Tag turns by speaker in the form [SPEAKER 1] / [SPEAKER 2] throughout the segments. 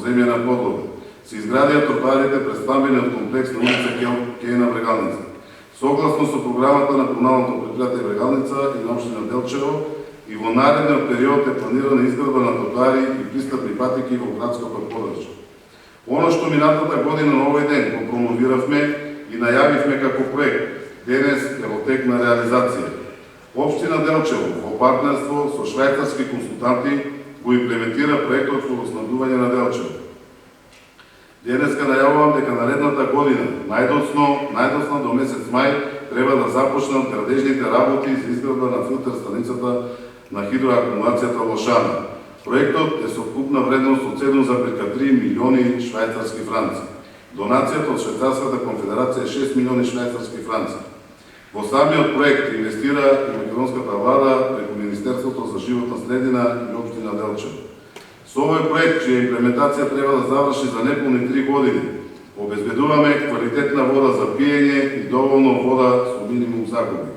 [SPEAKER 1] земјана подлога. Се изградија тротоарите пред стамбениот комплекс на улица Кејна Брегалница. Согласно со програмата на комуналното предпријатие Брегалница и на општина Делчево, и во наредниот период е планирана изградба на тротоари и пристапни патеки во градското подрачје. Оно што минатата година на овој ден го промовиравме и најавивме како проект, денес е во тек на реализација. Општина Делчево во партнерство со швајцарски консултанти го имплементира проектот водоснабдување на Делчево. Денеска најавувам дека наредната година, најдоцна до месец мај, треба да започнат градежните работи за изградба на филтер станицата на хидроакумулацијата Лошана. Проектот е со вкупна вредност од 7,3 милиони швајцарски франци. Донацијата од Швајцарската конфедерација е 6 милиони швајцарски франци. Во самиот проект инвестира и македонската влада преку Министерството за животна средина и општина Делчево. Со овој проект, чија имплементација треба да заврши за неполни 3 години, обезбедуваме квалитетна вода за пиење и доволно вода со минимум загуби.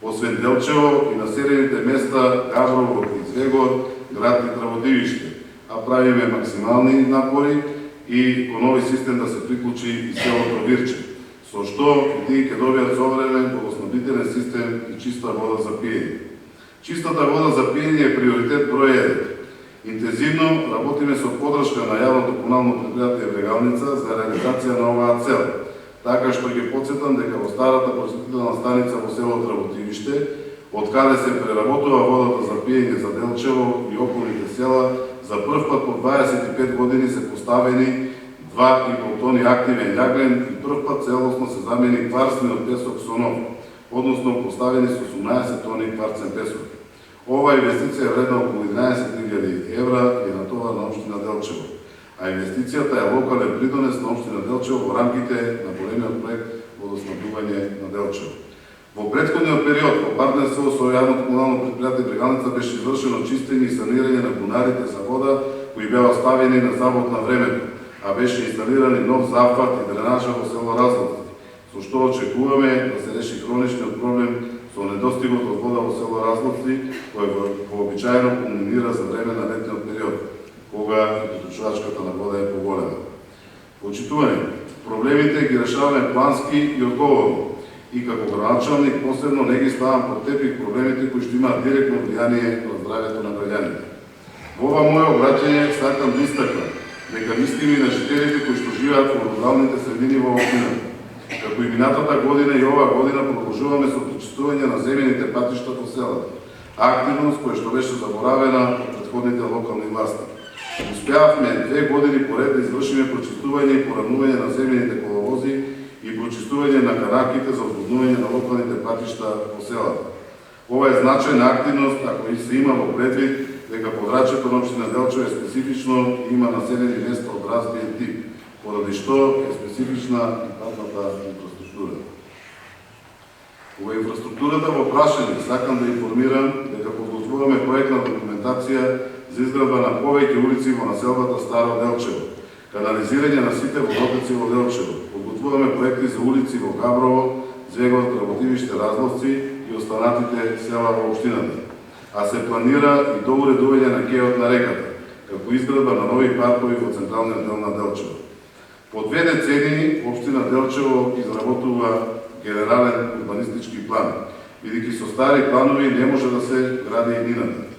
[SPEAKER 1] Освен Делчево и населените места Габрово и Звегор, град и Траводивиште, а правиме максимални напори и по нови систем да се приклучи и селото Вирче, со што и тие ќе добијат современ водоснабдителен систем и чиста вода за пиење. Чистата вода за пиење е приоритет број 1. Интензивно работиме со подршка на јавното комунално предпријатие Брегалница за реализација на оваа цел, така што ќе потсетам дека во старата прочистителна станица во село Траводивиште, од каде се преработува водата за пиење за Делчево и околните села, за прв пат по 25 години се поставени 2,5 тони активен јаглен и прв пат целосно се замени кварцниот песок со нов, односно поставени со 18 тони кварцен песок. Ова инвестиција е вредна околу 11.000 евра и на тоа на општина Делчево, а инвестицијата е локален придонес на општина Делчево во рамките на големиот проект водоснабдување на Делчево. Во претходниот период, во партнерство со јавното комунално предпријатие Брегалница беше извршено чистење и санирање на бунарите за вода кои беа оставени на завод на времето, а беше инсталиран и нов зафат и дренажа во село Разловци, со што очекуваме да се реши хроничниот проблем со недостигот од вода во село Разловци, кој вообичаено кулминира за време на летниот период, кога приточувачката на вода е поголема. Почитувани, проблемите ги решаваме плански и одговорно, и како градоначалник посебно не ги ставам под тепих проблемите кои што имаат директно влијание на здравјето на граѓаните. Во ова моје обраќање сакам да истакнам дека мислиме и на жителите кои што живеат во руралните средини во општината. Како и минатата година и оваа година продолжуваме со пречистување на земјаните патишта по селата, активност која што беше заборавена од претходните локални власти. Успеавме 2 години поред да извршиме прочистување и поравнување на земјаните коловози и прочистување на канавките за одводнување на локалните патишта по селата. Ова е значајна активност ако и се има во предвид дека подрачјето на општина Делчево е специфично и има населени места од разбиен тип, поради што е специфична и патната инфраструктура. Во инфраструктурата во прашање сакам да информирам дека подготвуваме проектна документација за изградба на повеќе улици во населбата Старо Делчево, канализирање на сите водотоци во Делчево. Подготвуваме проекти за улици во Габрово, Звегор, Траводивиште, Разловци и останатите села во општината. А се планира и доуредување на кејот на реката, како изградба на нови паркови во централниот дел на Делчево. По 2 децении општина Делчево изработува генерален урбанистички план, бидејќи со стари планови не може да се гради едината.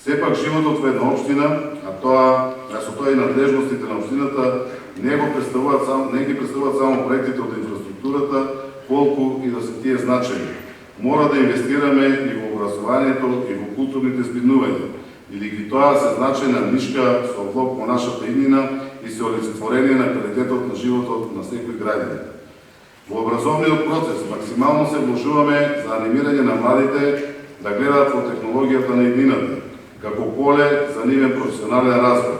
[SPEAKER 1] Сепак животот во една општина, а со тоа и надлежностите на општината не ги представуваат само проектите од инфраструктурата, колку и да се тие значајни. Мора да инвестираме и во образованието и во културните збиднувања, бидејќи тоа се значајна нишка со влог по нашата иднина и се олицетворение на квалитетот на животот на секој граѓанин. Во образовниот процес максимално се вложуваме за анимирање на младите да гледаат во технологијата на иднината, како поле за нивен професионален развој.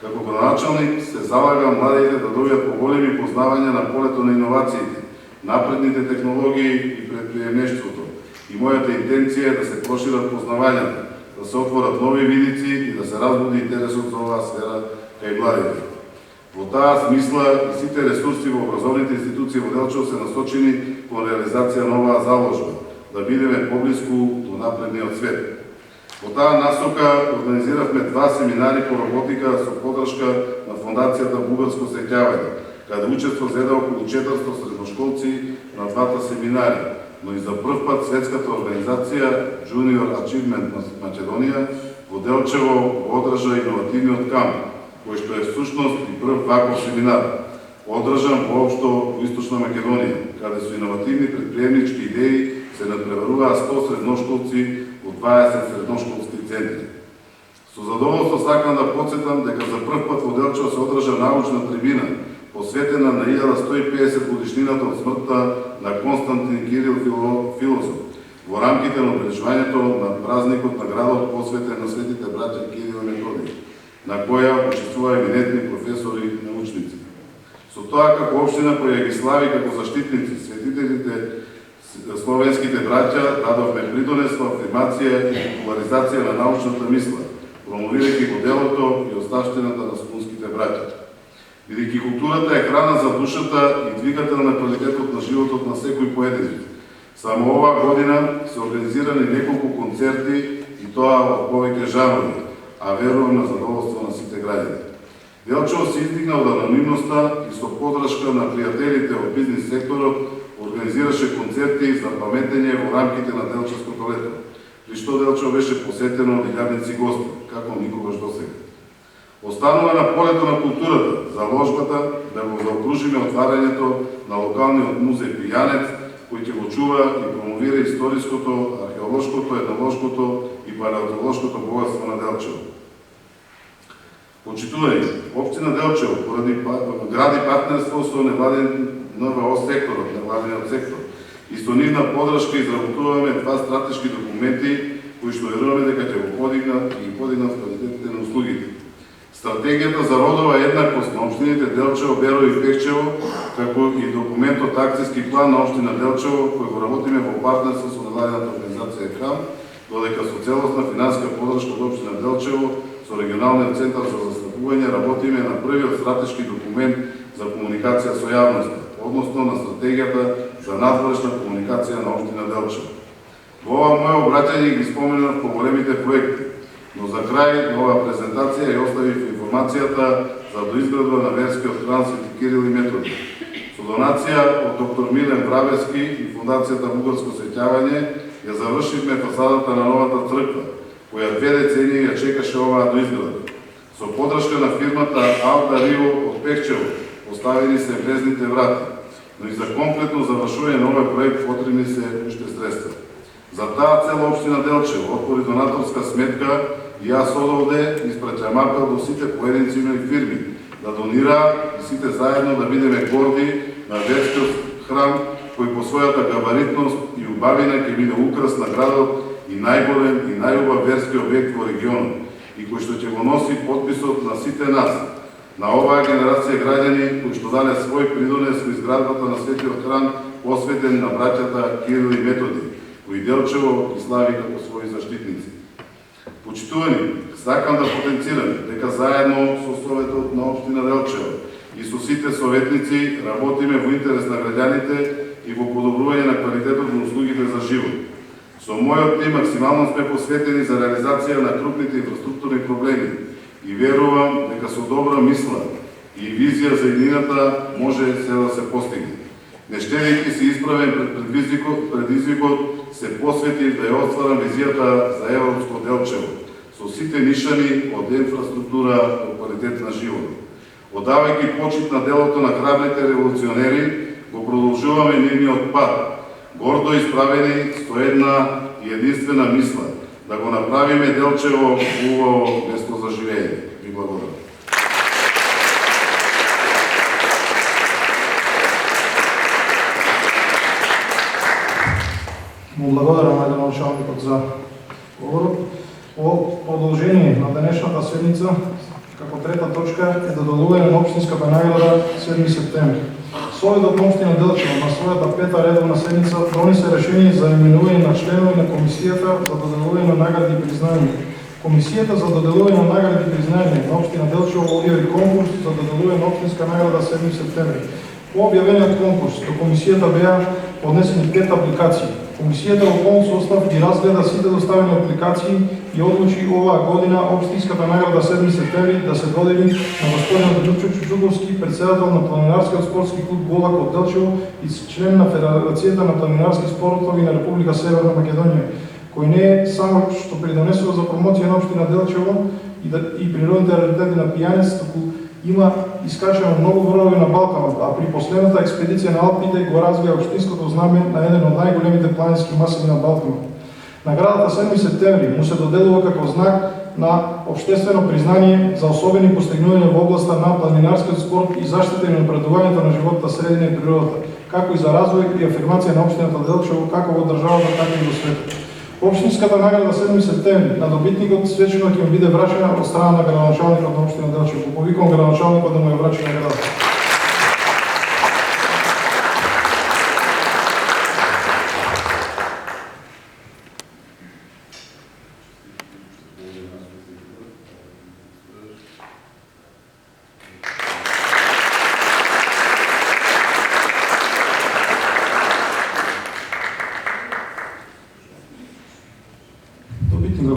[SPEAKER 1] Како градоначалник се залагам младите да добијат поголеми познавања на полето на иновациите, напредните технологии и предприемништвото. И мојата интенција е да се прошират познавањата, да се отворат нови видици и да се разбуди интересот за оваа сфера кај младите. Во таа смисла и сите ресурси во образовните институции во Делчево се насочени кон реализација на оваа заложба, да бидеме поблиску до напредниот свет. Во таа насока организиравме 2 семинари по роботика со подршка на фондацијата Бугарско сеќавање, каде учество зеде околу 400 средношколци на двата семинари, но и за прв пат светската организација Junior Achievement Македонија во Делчево го одржа иновативниот камп, кој што е всушност и прв ваков семинар, одржан воопшто во Источна Македонија, каде со иновативни предприемнички идеи се надпреваруваа 100 средношколци во 20 средношколски центри. Со задоволство сакам да подсетам дека за прв пат во Делчево се одржа научна трибина, посветена на 1150 годишнината од смртта на Константин Кирил филозоф, во рамките на обележувањето на празникот на градот посветен на светите браќа Кирил и Методий, на која учествуваа еминентни професори и научници. Со тоа како општина која ги слави како заштитници светителите словенските браќа, дадовме придонес во афирмација и популаризација на научната мисла, промовирајќи го делото и оставштината на скунските браќа. Бидејќи културата е храна за душата и двигател на квалитетот на животот на секој поединец. Само оваа година се организирани неколку концерти и тоа во повеќе жанрови, а верувам на задоволство на сите граѓани. Делчево се издигна од анонимноста и со подршка на пријателите од бизнис секторот организираше концерти за паметење во рамките на Делчевското лето, при што Делчево беше посетено од илјадници гости, како никогаш досега. Останува на полето на културата, заложбата да го заокружиме отварањето на локалниот музеј Пијанец, кој ќе го чува и промовира историското, археолошкото, етнолошкото и палеонтолошкото богатство на Делчево. Почитувајќи, општина Делчево гради партнерство со невладен НВО секторот, невладениот сектор, и со нивна подршка изработуваме два стратешки документи кои што веруваме дека ќе го подигнат и подигнат квалитетите на услугите. Стратегијата за родова еднаквост на општините Делчево, Берово и Пехчево, како и документот акцијски план на општина Делчево, кој го работиме во партнерство со невладената организација КАМ, додека со целосна финанска подршка од општина Делчево, со регионалниот центар за застапување работиме на првиот стратешки документ за комуникација со јавноста, односно на стратегијата за надворешна комуникација на општина Делчево. Во ова моје обраќање ги споменав поголемите проекти, но за крај на оваа презентација ја оставив информацијата за доизградба на верскиот храм Свети Кирил и Методий. Со донација од доктор Милен Бравевски и Фондацијата Бугарско сеќавање ја завршивме фасадата на новата црква, која 2 децении ја чекаше оваа доизградба. Со подршка на фирмата Алда Риво од Пехчево поставени се влезните врати, но и за комплетно завршување на овој проект потребни се уште средства. За таа цел општина Делчево отвори донаторска сметка и јас одовде испраќам апел до сите поединци и фирми да донираат и сите заедно да бидеме горди на верскиот храм кој по својата габаритност и убавина ќе биде украс на градот и најголем и најубав верски објект во регионот и кој што ќе го носи подписот на сите нас, на оваа генерација граѓани кои што дале свој придонес во изградбата на светиот храм посветен на браќата Кирил и Методий, кои Делчево ги слави како своји заштитници. Почитувани, сакам да потенцирам дека заедно со Советот на општина Делчево и со сите советници работиме во интерес на граѓаните и во подобрување на квалитетот на услугите за живот. Со мојот тим максимално сме посветени за реализација на крупните инфраструктурни проблеми и верувам дека со добра мисла и визија за иднината може се да се постигне. Не штедејќи се исправен пред предизвикот, се посветив да ја отстварам визијата за европско Делчево, со сите нишани од инфраструктура до квалитет на живот. Одавајќи почит на делото на храбрите револуционери, го продолжуваме нивниот пат, гордо исправени со една и единствена мисла, да го направиме Делчево убаво место за живење. Ви благодарам.
[SPEAKER 2] Му благодарам на началникот за говорот. Во продолжение на денешната седница, како трета точка е додолување на општинската награда 7 септември. Советот на општина Делчево на својата пета редовна седница донесе решение за именување на членови на Комисијата за доделување на награди и признања. Комисијата за доделување на награди и признања на општина Делчево објави конкурс за доделување на општинска награда 7 септември. По објавениот конкурс до комисијата беа поднесени 5 апликации. Комисијата во полн состав ги разгледа сите доставени апликации и одлучи оваа година општинската награда 7 септември да се додели на господин Дучо Чучуковски, председател на планинарскиот спортски клуб Голак од Делчево и член на Федерацијата на планинарски спортови на Република Северна Македонија, кој не е само што придонесува за промоција на општина Делчево и природните раритети на Пијанец, туку има искачено многу бројови на Балканот, а при последната експедиција на Алпите го развија општинското знаме на еден од најголемите планински масиви на Балканот. Наградата 7 септември му се доделува како знак на општествено признание за особени постигнувања во областа на планинарскиот спорт и заштита и напредувањето на животната средина и природата, како и за развој и афирмација на општината Делчево како во државата, така и во светот. Општинската награда 7 септември на добитникот свечено ќе му биде врачена од страна на градоначалникот на општина Делчево. Го повикам градоначалникот да му ја врачи наградата.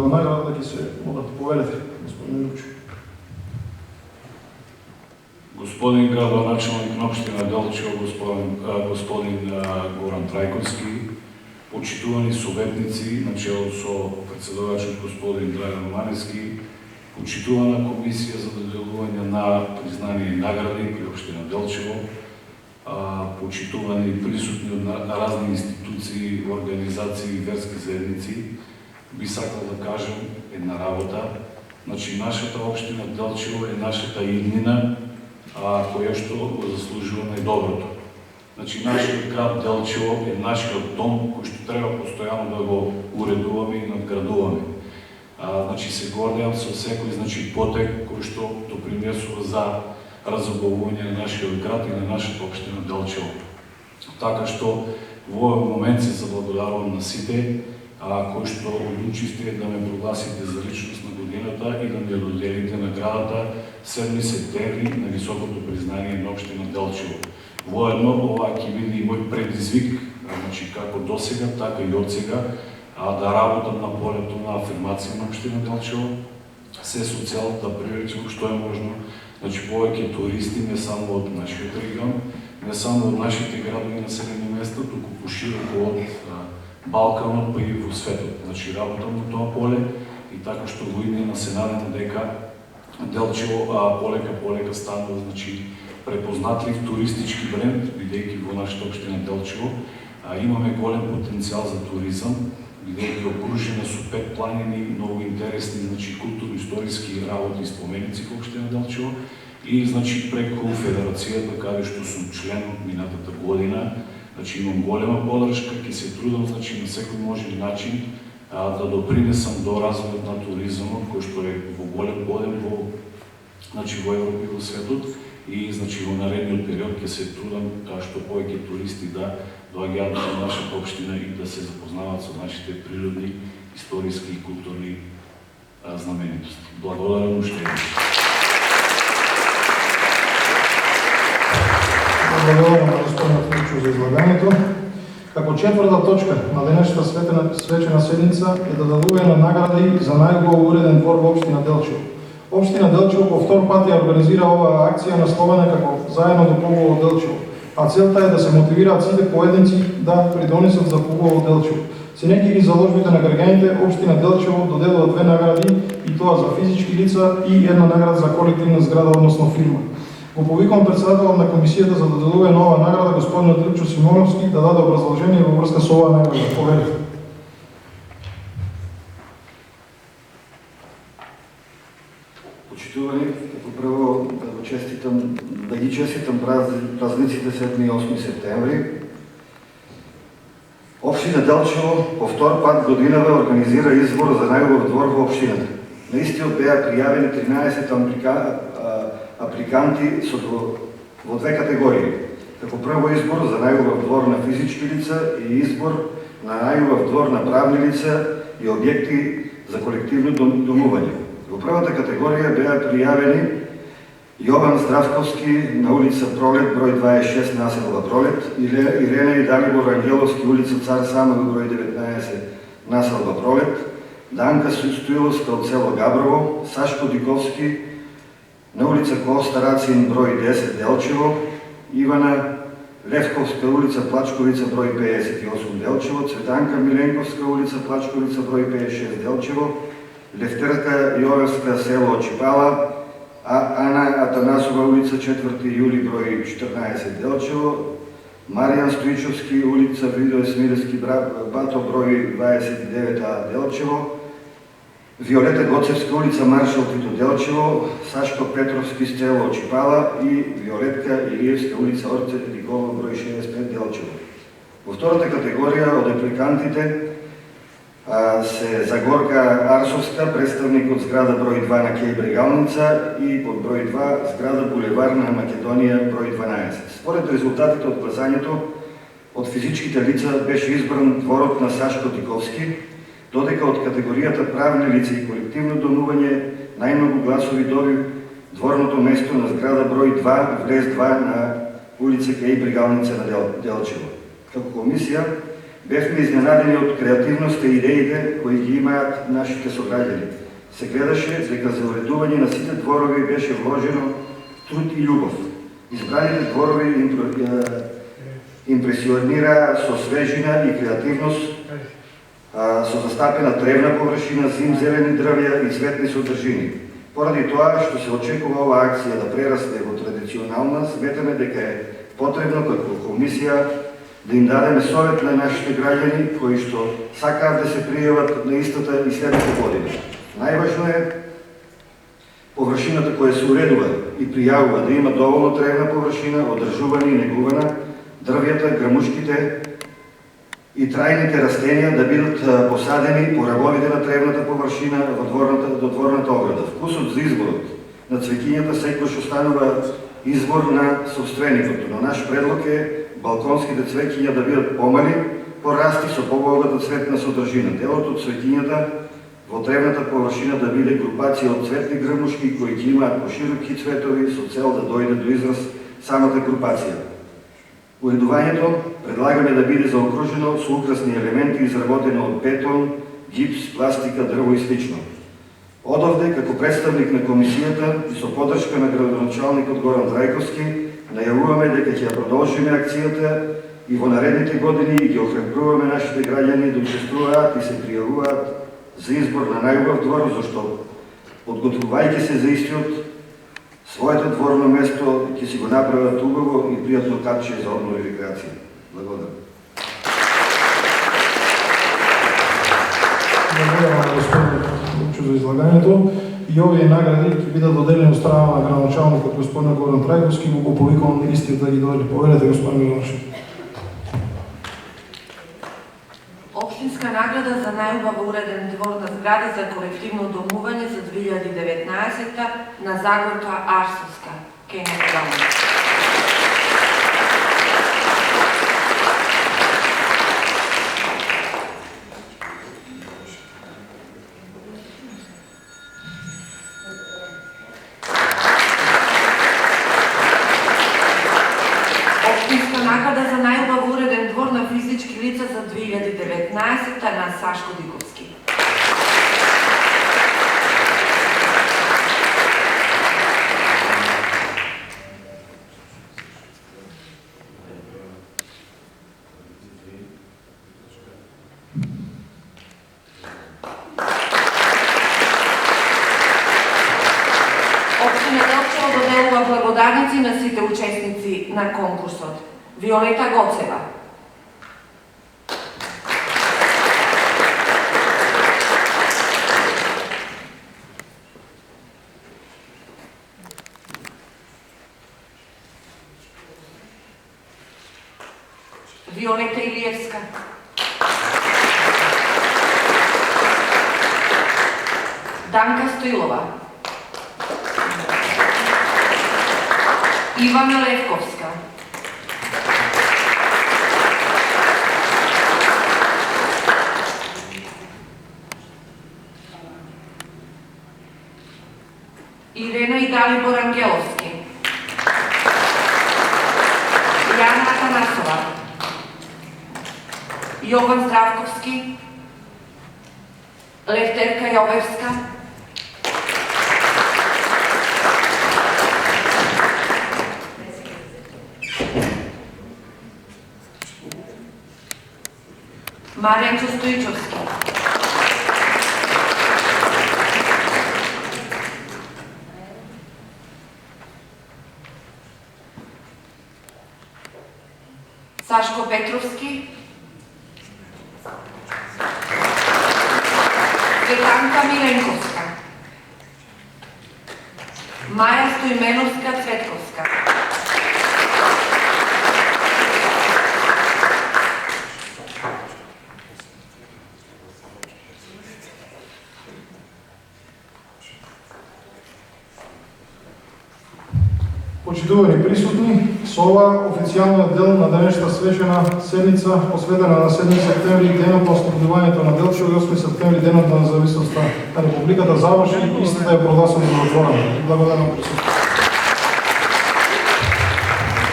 [SPEAKER 2] Награда ќе се повелете, господин Лучо.
[SPEAKER 3] Господин градоначалник на општина Делчево, господин Горан Трајковски, почитувани советници, начело со председавачот господин Драган Маневски, почитувана комисија за доделување на признание и награди при општина Делчево, почитувани присутни на разни институции, организации и верски заедници, би сакал да кажем една работа. Значи, нашата општина Делчево е нашата иднина, која што го заслужува најдоброто. Значи, нашиот град Делчево е нашиот дом, кој што треба постојано да го уредуваме и надградуваме. Значи, се гордеам со секој потек кој што допринесува за разобавување на нашиот град и на нашата општина Делчево. Така што во овој момент се заблагодарувам на сите кои што одлучисте да ме прогласите за личност на годината и да ми доделите наградата 7 септември на високото признание на општина Делчево. Воедно ова ќе биде и мој предизвик, значи како досега, така и од сега, да работам на полето на афирмација на општина Делчево, се со цел да привлечам што е можно, значи повеќе туристи не само од нашиот регион, не само од нашите градови и населени места, туку пошироко од Балканот, па и во светот. Значи, работам на тоа поле и така што во иднина се надам дека Делчево полека станува, значи, препознатлив туристички бренд, бидејќи во нашата општина Делчево имаме голем потенцијал за туризам, бидејќи окружена со 5 планини, многу интересни, значи, културно-историски работи и споменици во општина Делчево и, значи, преку Федерацијата, каде што сум член минатата година, значи имам голема подршка, ќе се трудам, значи, на секој можен начин да допринесам до развојот на туризмот, кој што е во голем подем во Европа и во светот и, значи, во наредниот период ќе се трудам што повеќе туристи да доаѓаат во нашата општина и да се запознаваат со нашите природни, историски и културни знаменитости. Благодарам уште еднаш.
[SPEAKER 2] Благодарам на господинот Лучо за излагањето. Како четврта точка на денешната свечена седница е додадување на награди за најубаво уреден двор во општина Делчево. Општина Делчево по втор пат ја организира оваа акција насловена како Заедно до побово Делчево, а целта е да се мотивираат сите поединци да придонесат за побово Делчево. Ценејќи ги заложбите на граѓаните, општина Делчево доделува 2 награди и тоа за физички лица и една награда за колективна зграда, односно фирма. Го повикам председателот на комисијата за доделување на оваа награда господинот Илчо Симоновски да даде образложение во врска со оваа награда. Повелете.
[SPEAKER 4] Почитувани, како прво да ги честитам празниците 7 и 8 септември. Општина Делчево по втор пат годинава организира избор за најубав двор во општината. На истиот беа пријавени 13 апликанти во 2 категории. Како прво избор за најубав двор на физички лица и избор на најубав двор на правни лица и објекти за колективно домување. Во првата категорија беа пријавени Јован Здравковски на улица Пролет, број 26, населба Пролет, Ирена и Далибор Ангеловски, улица Цар Самови, број 19, населба Пролет, Данка Стоиловска од село Габрово, Сашко Диковски на улица Коста Рацин, број 10, Делчево, Ивана Левковска, улица Плачковица, број 58, Делчево, Цветанка Миленковска, улица Плачковица, број 56, Делчево, Левтерка Јовевска, село Чипала, Ана Атанасова, улица 4 јули, број 14, Делчево, Маријан Стоичовски, улица Видој Смилевски, Бато, број 29, Делчево, Виолета Гоцевска, улица Маршал Тито, Делчево, Сашко Петровски, село Чипала и Виолетка Илиевска, улица Орце Никола, број 65, Делчево. Во втората категорија од апликантите се Загорка Арсовска, представник од зграда број 2 на Кеј Брегалница и под број 2 зграда Булевар на Македонија број 12. Според резултатите од гласањето, од физичките лица беше избран дворот на Сашко Диковски, додека од категоријата правни лица и колективно домување најмногу гласови доби дворното место на зграда број 2, влез 2 на улица Кеј Брегалница на Делчево. Како комисија, бевме изненадени од креативноста и идеите кои ги имаат нашите сограѓани. Се гледаше дека за уредување на сите дворови беше вложено труд и љубов. Избраните дворови импресионираа со свежина и креативност, со застапена тревна површина, зимзелени дрвја и цветни содржини. Поради тоа што се очекува оваа акција да прерасне во традиционална, сметаме дека е потребно како комисија да им дадеме совет на нашите граѓани кои што сакаат да се пријават на истата и следната година. Најважно е површината која се уредува и пријавува да има доволно тревна површина, одржувана и негувана, дрвјата, грамушките и трајните растенија да бидат посадени по рабовите на тревната површина до дворната ограда. Вкусот за изборот на цвеќињата секогаш останува избор на собственикот, но наш предлог е балконските цвеќиња да бидат помали, порасти со побогата цветна содржина. Делот од цвеќињата во тревната површина да биде групација од цветни грмушки кои ќе имаат пошироки цветови со цел да дојде до израз самата групација. Уредувањето предлагаме да биде заокружено со украсни елементи изработено од бетон, гипс, пластика, дрво и слично. Одовде, како представник на комисијата и со поддршка на градоначалникот Горан Трајковски, најавуваме дека ќе продолжиме акцијата и во наредните години и ги охрабруваме нашите граѓани да учествуваат и се пријавуваат за избор на најубав двор, зашто подготвувајќи се за истиот, своето дворно место ќе си го направат убаво и пријатно капче за одмор и рекреација. Благодарам.
[SPEAKER 2] Благодарам на господин Лучо за излагањето. И овие награди ќе бидат доделени од страна на градоначалникот господин Горан Трајковски, го повикувам истите да ги дојде. Поверете, господин Милошев.
[SPEAKER 5] Општинска награда за најубаво уреден двор на зграда за колективно домување за 2019 на Загорка Арсовска, Кења Брегалница. Награда за најубаво уреден двор на физички лица за 2019 на Сашко Диковски. Општина Делчево доделува благодарници на сите учесници на конкурсот. Виолета Гоцева, Виолета Илиевска, Данка Стоилова, Ивана Левковска, Ирена и Далибор Ангеловски, Јован Здравковски, Левтерка Јовевска, Маријан Стоичовски, Сашко Петровски, Цветанка Миленковска, Маја Стоименовска Цветковска,
[SPEAKER 2] Почитувани присутни, со ова официјалниот дел на денешната свечена седница, посветена на 7 септември, денот на ослободувањето на Делчево и 8 септември, денот на независноста на Републиката, заврши и истата е прогласена за отворена. Благодарам присутни.